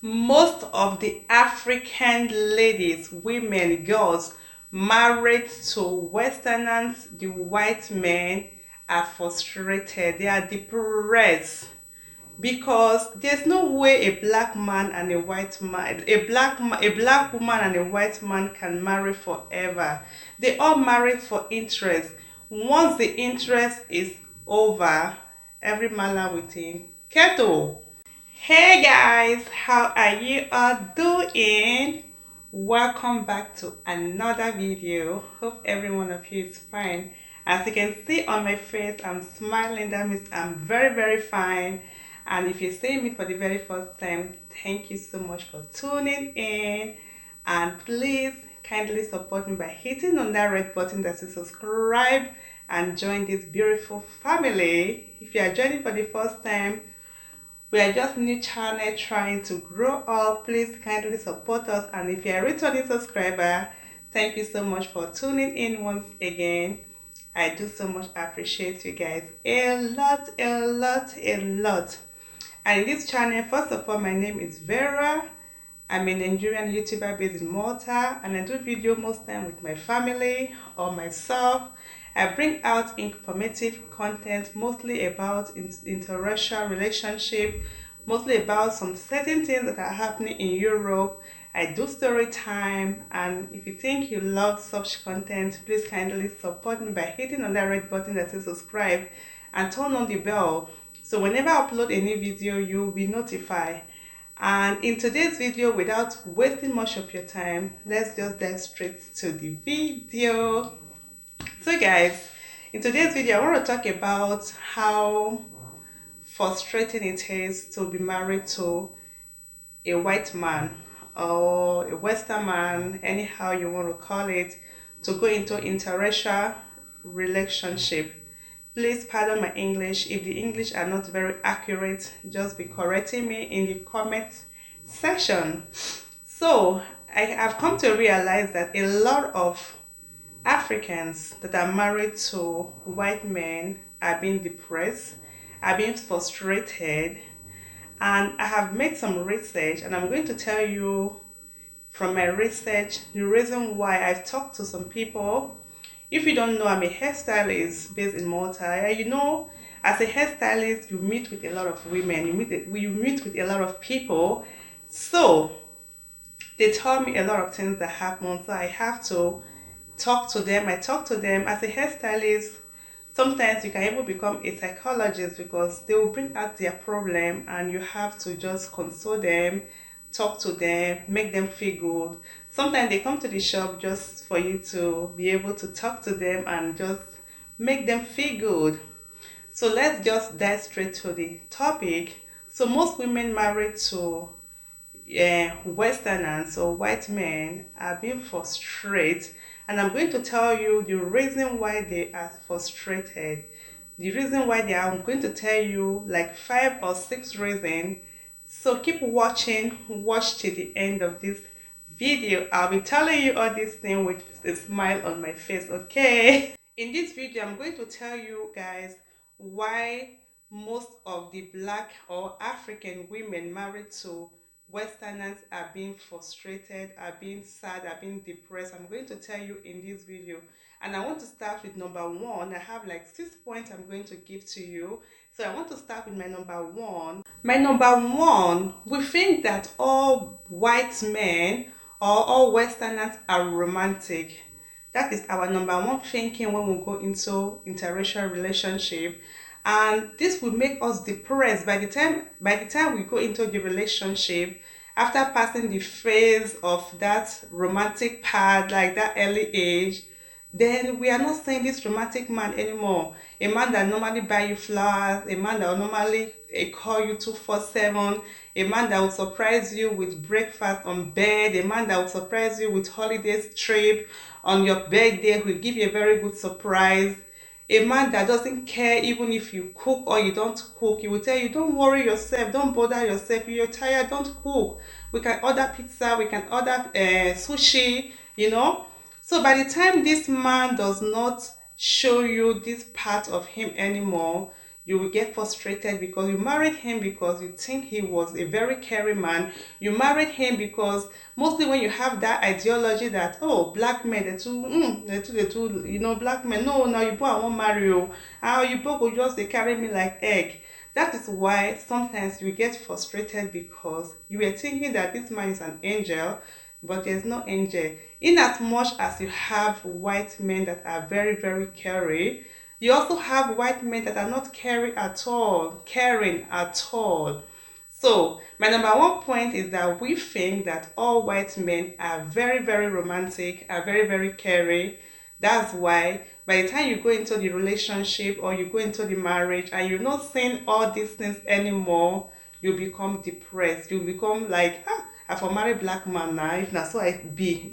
Most of the African ladies, women, girls married to Westerners, the white men, are frustrated. They are depressed because there's no way a black man and a white man, a black woman and a white man can marry forever. They all marry for interest. Once the interest is over, every mala within kettle. Hey guys, how are you all doing? Welcome back to another video. Hope every one of you is fine. As you can see on my face, I'm smiling. That means I'm very fine. And if you're seeing me for the very first time, thank you so much for tuning in. And please kindly support me by hitting on that red button that says subscribe and join this beautiful family. If you are joining for the first time, we are just new channel trying to grow up. Please kindly support us, and if you are a returning subscriber, thank you so much for tuning in once again. I do so much appreciate you guys a lot. And in this channel, first of all, my name is Vera. I'm a Nigerian YouTuber based in Malta, and I do video most time with my family or myself. I bring out informative content mostly about interracial relationship, mostly about some certain things that are happening in Europe. I do story time, and if you think you love such content, please kindly support me by hitting on that red button that says subscribe and turn on the bell. So whenever I upload a new video, you will be notified. And in today's video, without wasting much of your time, let's just dive straight to the video. So guys, in today's video, I want to talk about how frustrating it is to be married to a white man or a Western man, anyhow you want to call it, to go into interracial relationship. Please pardon my English. If the English are not very accurate, just be correcting me in the comment section. So I have come to realize that a lot of Africans that are married to white men are being depressed, are being frustrated, and I have made some research, and I'm going to tell you from my research the reason why. I've talked to some people. If you don't know, I'm a hairstylist based in Malta. You know, as a hairstylist, you meet with a lot of women, you meet with a lot of people. So they tell me a lot of things that happen, so I have to talk to them. I talk to them as a hairstylist. Sometimes you can even become a psychologist because they will bring out their problem and you have to just console them, talk to them, make them feel good. Sometimes they come to the shop just for you to be able to talk to them and just make them feel good. So let's just dive straight to the topic. So most women married to Westerners or white men are being frustrated, and I'm going to tell you the reason why they are frustrated. The reason why they are, I'm going to tell you like 5 or 6 reasons. So keep watching, watch till the end of this video. I'll be telling you all these things with a smile on my face, okay? In this video, I'm going to tell you guys why most of the black or African women married to Westerners are being frustrated, are being sad, are being depressed. I'm going to tell you in this video. And I want to start with number 1. I have like 6 points I'm going to give to you. So I want to start with my number 1. My number 1, we think that all white men or all Westerners are romantic. That is our number 1 thinking when we go into interracial relationship. And this will make us depressed by the time we go into the relationship. After passing the phase of that romantic part, like that early age, then we are not seeing this romantic man anymore. A man that normally buy you flowers, a man that will normally call you 247, a man that will surprise you with breakfast on bed, a man that will surprise you with holiday trip on your birthday, will give you a very good surprise. A man that doesn't care even if you cook or you don't cook. He will tell you, don't worry yourself, don't bother yourself. If you're tired, don't cook. We can order pizza, we can order sushi, you know. So by the time this man does not show you this part of him anymore, You will get frustrated because you married him because you think he was a very caring man. You married him because mostly when you have that ideology that, oh, black men, they too, black men, no, now you both I won't marry you. How you both will just they carry me like egg. That is why sometimes you get frustrated because you were thinking that this man is an angel, but there's no angel. In as much as you have white men that are very, very caring, you also have white men that are not caring at all. So my number one point is that we think that all white men are very, very romantic, are very, very caring. That's why by the time you go into the relationship or you go into the marriage and you're not seeing all these things anymore, you become depressed. You become like, I for marry black man now, if not so I be.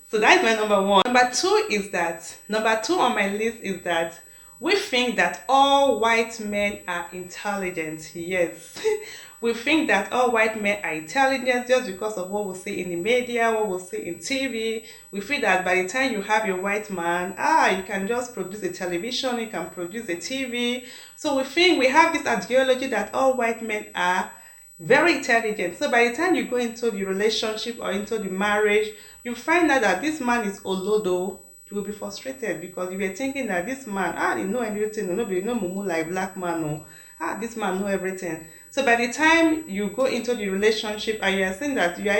So that's my number one. Number two on my list is that we think that all white men are intelligent. Yes. We think that all white men are intelligent just because of what we see in the media, what we see in TV. We feel that by the time you have your white man, you can just produce a television, you can produce a TV. So we think we have this ideology that all white men are very intelligent. So by the time you go into the relationship or into the marriage, you find out that this man is olodo. You will be frustrated because you were thinking that this man, he know everything, no be no mumu like black man, no. This man know everything. So by the time you go into the relationship and you are saying that you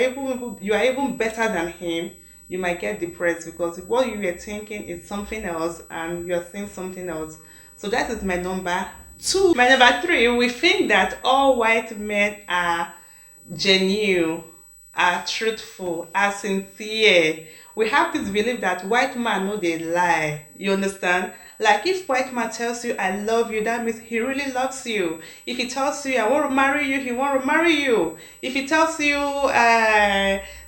are even better than him, you might get depressed because what you were thinking is something else and you are saying something else. So that is my number two. My number three, we think that all white men are genuine, are truthful, are sincere. We have this belief that white man no dey lie. You understand? Like if white man tells you I love you, that means he really loves you. If he tells you I want to marry you, he want to marry you. If he tells you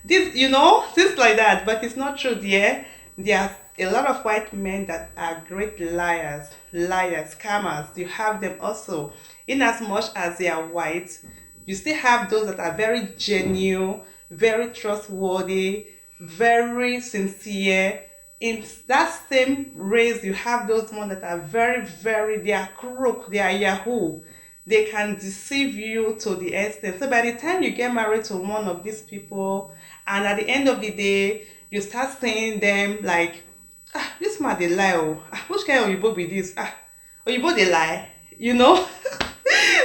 this like that, but it's not true, dear. There are a lot of white men that are great liars, scammers. You have them also. In as much as they are white, you still have those that are very genuine, very trustworthy, very sincere. In that same race, you have those ones that are very, very, they are crook, they are yahoo. They can deceive you to the extent. So by the time you get married to one of these people, and at the end of the day, you start seeing them like, this man they lie, oh, which kind of Oyibo be this? Oyibo they lie, you know?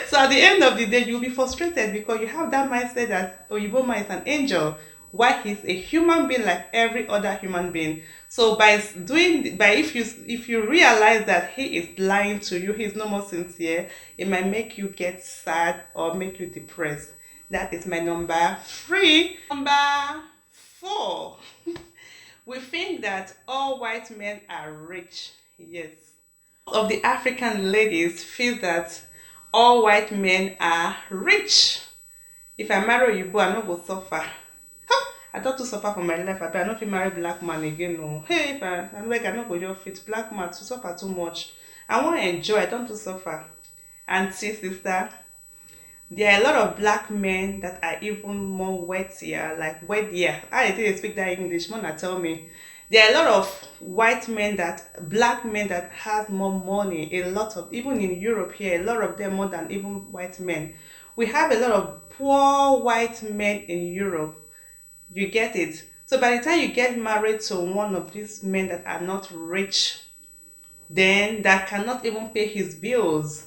So at the end of the day, you'll be frustrated because you have that mindset that Oyibo man is an angel, while he's a human being like every other human being. So if you realize that he is lying to you, he's no more sincere, it might make you get sad or make you depressed. That is my number three. Number four. We think that all white men are rich. Yes. Most of the African ladies feel that all white men are rich. If I marry Oyibo, I no go suffer. I don't to suffer for my life. I don't feel marry black man again. No. Hey, if I no go just fit black man to suffer too much. I want to enjoy. I don't to suffer. Auntie, sister, there are a lot of black men that are even more wettier, like wettier. I didn't speak that English. Mona tell me. There are a lot of black men that has more money. A lot of, even in Europe here, a lot of them more than even white men. We have a lot of poor white men in Europe. You get it? So by the time you get married to one of these men that are not rich, then that cannot even pay his bills,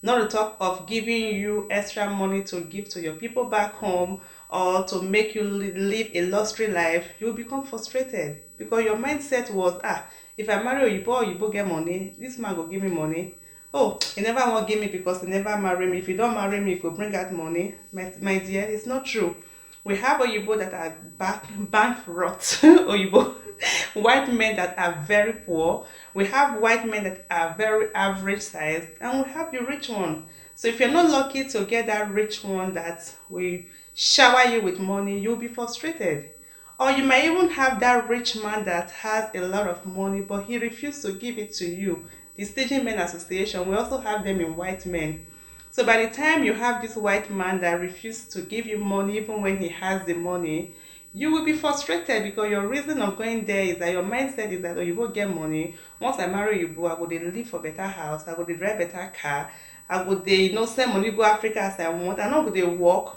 not to talk of giving you extra money to give to your people back home or to make you live a luxury life, you'll become frustrated because your mindset was, if I marry Oyibo get money, this man will give me money. Oh, he never won't give me because he never marry me. If you don't marry me, he could bring out money. My dear, it's not true. We have Oyibo that are bankrupt, Oyibo, white men that are very poor. We have white men that are very average size, and we have the rich one. So if you're not lucky to get that rich one that will shower you with money, you'll be frustrated. Or you might even have that rich man that has a lot of money, but he refused to give it to you. The Staging Men Association, we also have them in white men. So by the time you have this white man that refuses to give you money even when he has the money, you will be frustrated because your reason of going there is that your mindset is that, oh, you go get money. Once I marry you, I go dey live for better house, I go dey drive better car, I go dey, send money go Africa as I want, I no go dey work.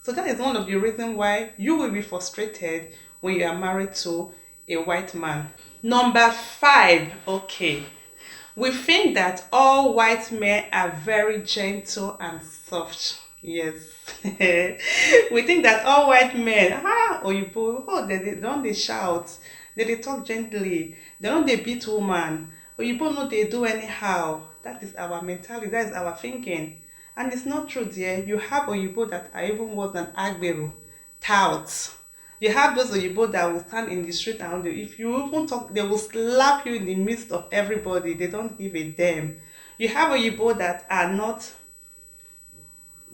So that is one of the reasons why you will be frustrated when you are married to a white man. Number 5, okay. We think that all white men are very gentle and soft. Yes. We think that all white men, Oyibo, they don't they shout, they talk gently, they don't they beat woman. Oyibo no they do anyhow. That is our mentality, that is our thinking. And it's not true, dear. You have Oyibo that are even worse than Agbero, touts. You have those Oyibo that will stand in the street and if you even talk, they will slap you in the midst of everybody. They don't give a damn. You have Oyibo that are not,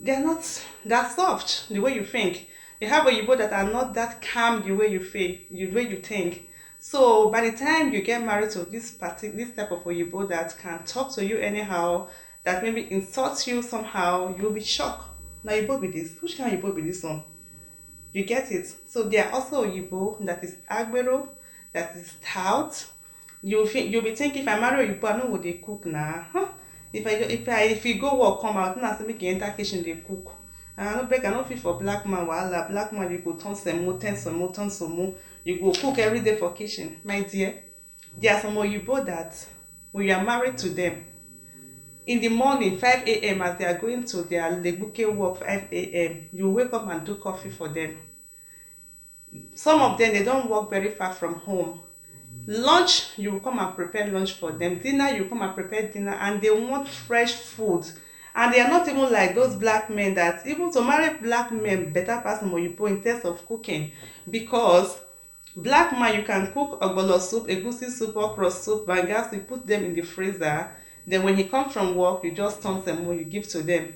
they're not that soft the way you think. You have Oyibo that are not that calm the way you feel, the way you think. So by the time you get married to this type of Oyibo that can talk to you anyhow, that maybe insults you somehow, you'll be shocked. Now Oyibo be this. Which kind of Oyibo be this one? You get it? So there are also Oyibo that is Agbero, that is stout. You'll be thinking, if I marry Oyibo, I know what they cook now. Huh? If you go work, come out, now make you enter kitchen, they cook. And I don't beg, I don't feel for black man. Wahala, black man, you go turn some more. You go cook every day for kitchen, my dear. There are some Oyibo that when you are married to them, in the morning 5 a.m. as they are going to their legbuke work 5 a.m. you wake up and do coffee for them. Some of them, they don't work very far from home. Lunch, you will come and prepare lunch for them. Dinner, you come and prepare dinner, and they want fresh food. And they are not even like those black men that, even to marry black men, better person Oyibo in terms of cooking. Because black man, you can cook ogbolo soup, egusi soup, okra soup, banga, you put them in the freezer. Then when he comes from work, you just turn some more, you give to them.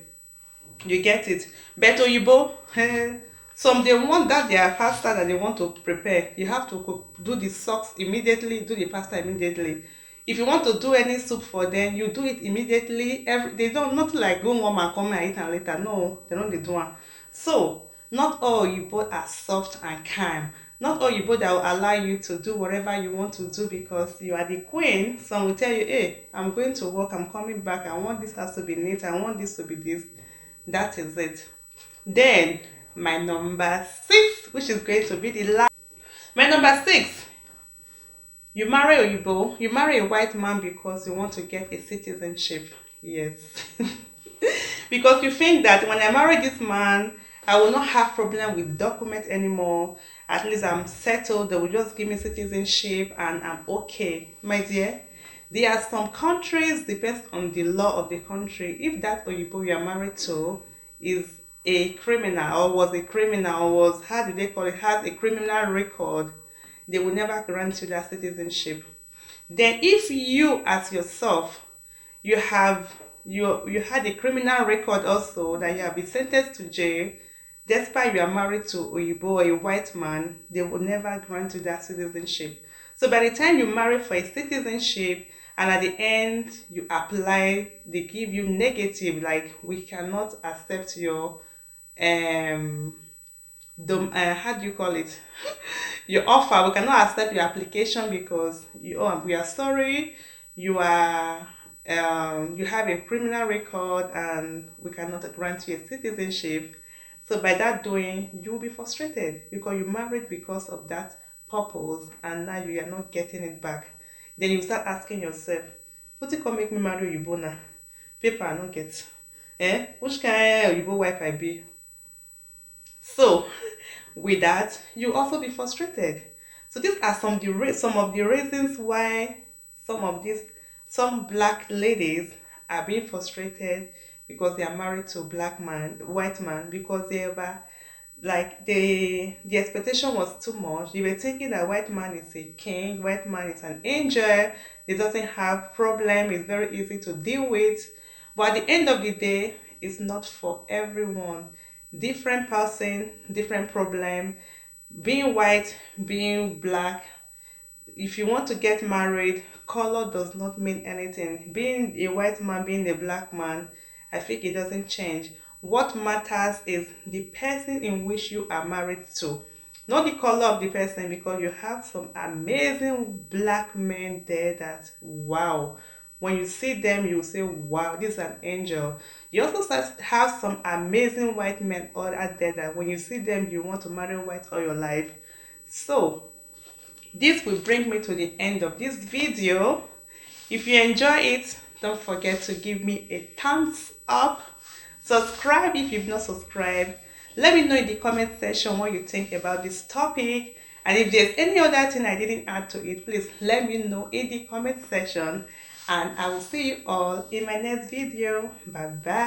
You get it? But Oyibo, some they want that their pasta that they want to prepare. You have to do the sauce immediately, do the pasta immediately. If you want to do any soup for them, you do it immediately. They don't, not like go warm and come and eat and later. No, they don't do one. So not all Oyibo are soft and calm. Not all Oyibo that will allow you to do whatever you want to do because you are the queen. Some will tell you, hey, I'm going to work, I'm coming back, I want this house to be neat, I want this to be this. That is it. Then my number 6, which is going to be the last. My number 6, you marry Oyibo, you marry a white man because you want to get a citizenship. Yes. Because you think that when I marry this man, I will not have problem with documents anymore. At least I'm settled. They will just give me citizenship and I'm okay. My dear, there are some countries, depends on the law of the country. If that Oyibo you are married to is a criminal or was a criminal or was, how do they call it, has a criminal record, they will never grant you that citizenship. Then if you as yourself, you had a criminal record also that you have been sentenced to jail, despite you are married to Oyibo or a white man, they will never grant you that citizenship. So by the time you marry for a citizenship and at the end you apply, they give you negative, like we cannot accept your how do you call it, your offer, we cannot accept your application because we are sorry, you are you have a criminal record and we cannot grant you a citizenship. So by that doing, you will be frustrated because you married because of that purpose and now you are not getting it back. Then you start asking yourself, what it can make me marry Oyibo now? Paper I don't get. Which kind of Oyibo wife I be? So with that, you also be frustrated. So these are some of the reasons why some black ladies are being frustrated because they are married to a white man, because they ever, like, the expectation was too much. They were thinking that white man is a king, white man is an angel, he doesn't have problem, it's very easy to deal with. But at the end of the day, it's not for everyone. Different person, different problem. Being white, being black, if you want to get married, color does not mean anything. Being a white man, being a black man, I think it doesn't change. What matters is the person in which you are married to. not the color of the person, because you have some amazing black men there that, wow, when you see them you say, wow, this is an angel. You also have some amazing white men all out there that when you see them you want to marry white all your life. So this will bring me to the end of this video. If you enjoy it, don't forget to give me a thumbs up. Subscribe if you've not subscribed. Let me know in the comment section what you think about this topic. And if there's any other thing I didn't add to it, please let me know in the comment section. And I will see you all in my next video. Bye bye.